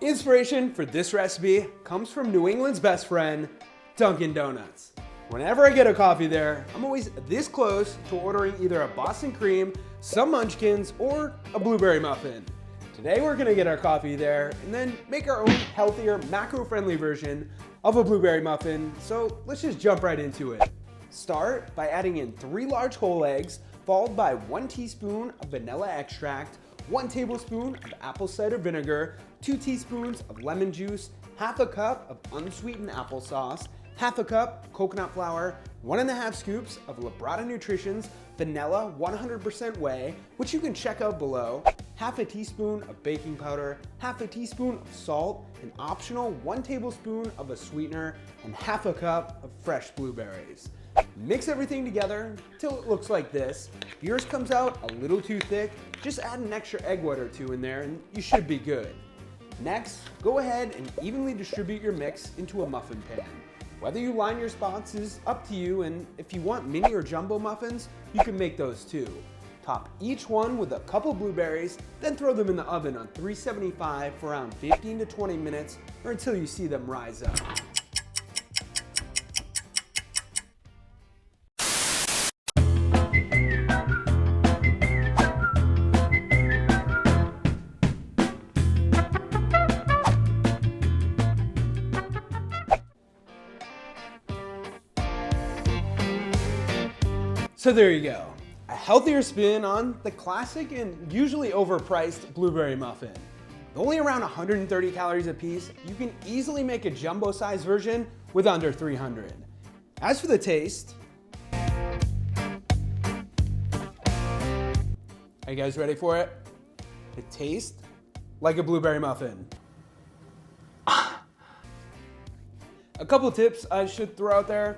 Inspiration for this recipe comes from New England's best friend, Dunkin' Donuts. Whenever I get a coffee there, I'm always this close to ordering either a Boston cream, some munchkins, or a blueberry muffin. Today we're gonna get our coffee there and then make our own healthier, macro-friendly version of a blueberry muffin, so let's just jump right into it. Start by adding in 3 large whole eggs, followed by 1 teaspoon of vanilla extract, 1 tablespoon of apple cider vinegar, 2 teaspoons of lemon juice, half a cup of unsweetened applesauce, half a cup coconut flour, 1½ scoops of Labrada Nutrition's vanilla 100% whey, which you can check out below, half a teaspoon of baking powder, half a teaspoon of salt, an optional 1 tablespoon of a sweetener, and half a cup of fresh blueberries. Mix everything together till it looks like this. If yours comes out a little too thick, just add an extra egg white or 2 in there and you should be good. Next, go ahead and evenly distribute your mix into a muffin pan. Whether you line your spots is up to you, and if you want mini or jumbo muffins, you can make those too. Top each one with a couple blueberries, then throw them in the oven on 375 for around 15 to 20 minutes or until you see them rise up. So there you go, a healthier spin on the classic and usually overpriced blueberry muffin. With only around 130 calories a piece, you can easily make a jumbo-sized version with under 300. As for the taste, are you guys ready for it? It tastes like a blueberry muffin. A couple tips I should throw out there.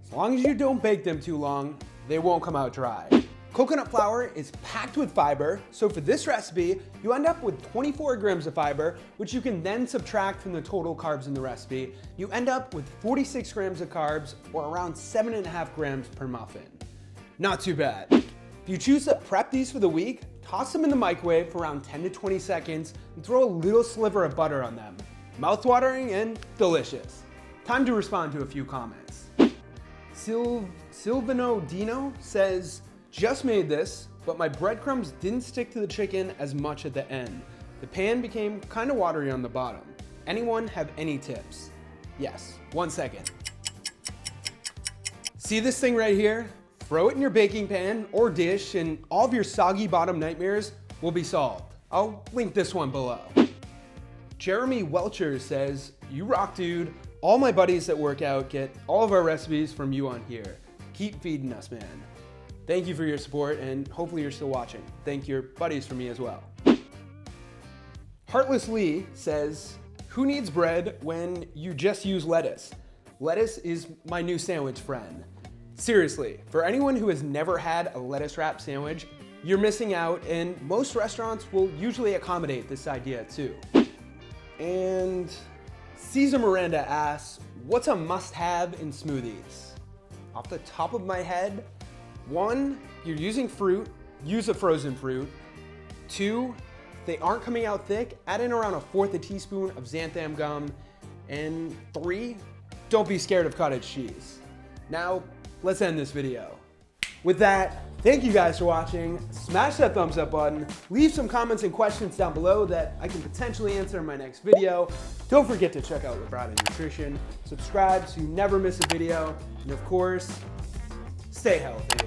As long as you don't bake them too long, they won't come out dry. Coconut flour is packed with fiber, so for this recipe, you end up with 24 grams of fiber, which you can then subtract from the total carbs in the recipe. You end up with 46 grams of carbs, or around 7.5 grams per muffin. Not too bad. If you choose to prep these for the week, toss them in the microwave for around 10 to 20 seconds and throw a little sliver of butter on them. Mouth-watering and delicious. Time to respond to a few comments. Silvano Dino says, just made this, but my breadcrumbs didn't stick to the chicken as much at the end. The pan became kind of watery on the bottom. Anyone have any tips? Yes, 1 second. See this thing right here? Throw it in your baking pan or dish and all of your soggy bottom nightmares will be solved. I'll link this one below. Jeremy Welcher says, you rock, dude. All my buddies that work out get all of our recipes from you on here. Keep feeding us, man. Thank you for your support, and hopefully you're still watching. Thank your buddies for me as well. Heartless Lee says, who needs bread when you just use lettuce? Lettuce is my new sandwich friend. Seriously, for anyone who has never had a lettuce wrap sandwich, you're missing out, and most restaurants will usually accommodate this idea too. And Caesar Miranda asks, what's a must-have in smoothies? Off the top of my head, 1, if you're using fruit, use a frozen fruit. 2, if they aren't coming out thick, add in around 1/4 teaspoon of xanthan gum. And 3, don't be scared of cottage cheese. Now, let's end this video. With that, thank you guys for watching. Smash that thumbs up button. Leave some comments and questions down below that I can potentially answer in my next video. Don't forget to check out Labrada Nutrition. Subscribe so you never miss a video. And of course, stay healthy.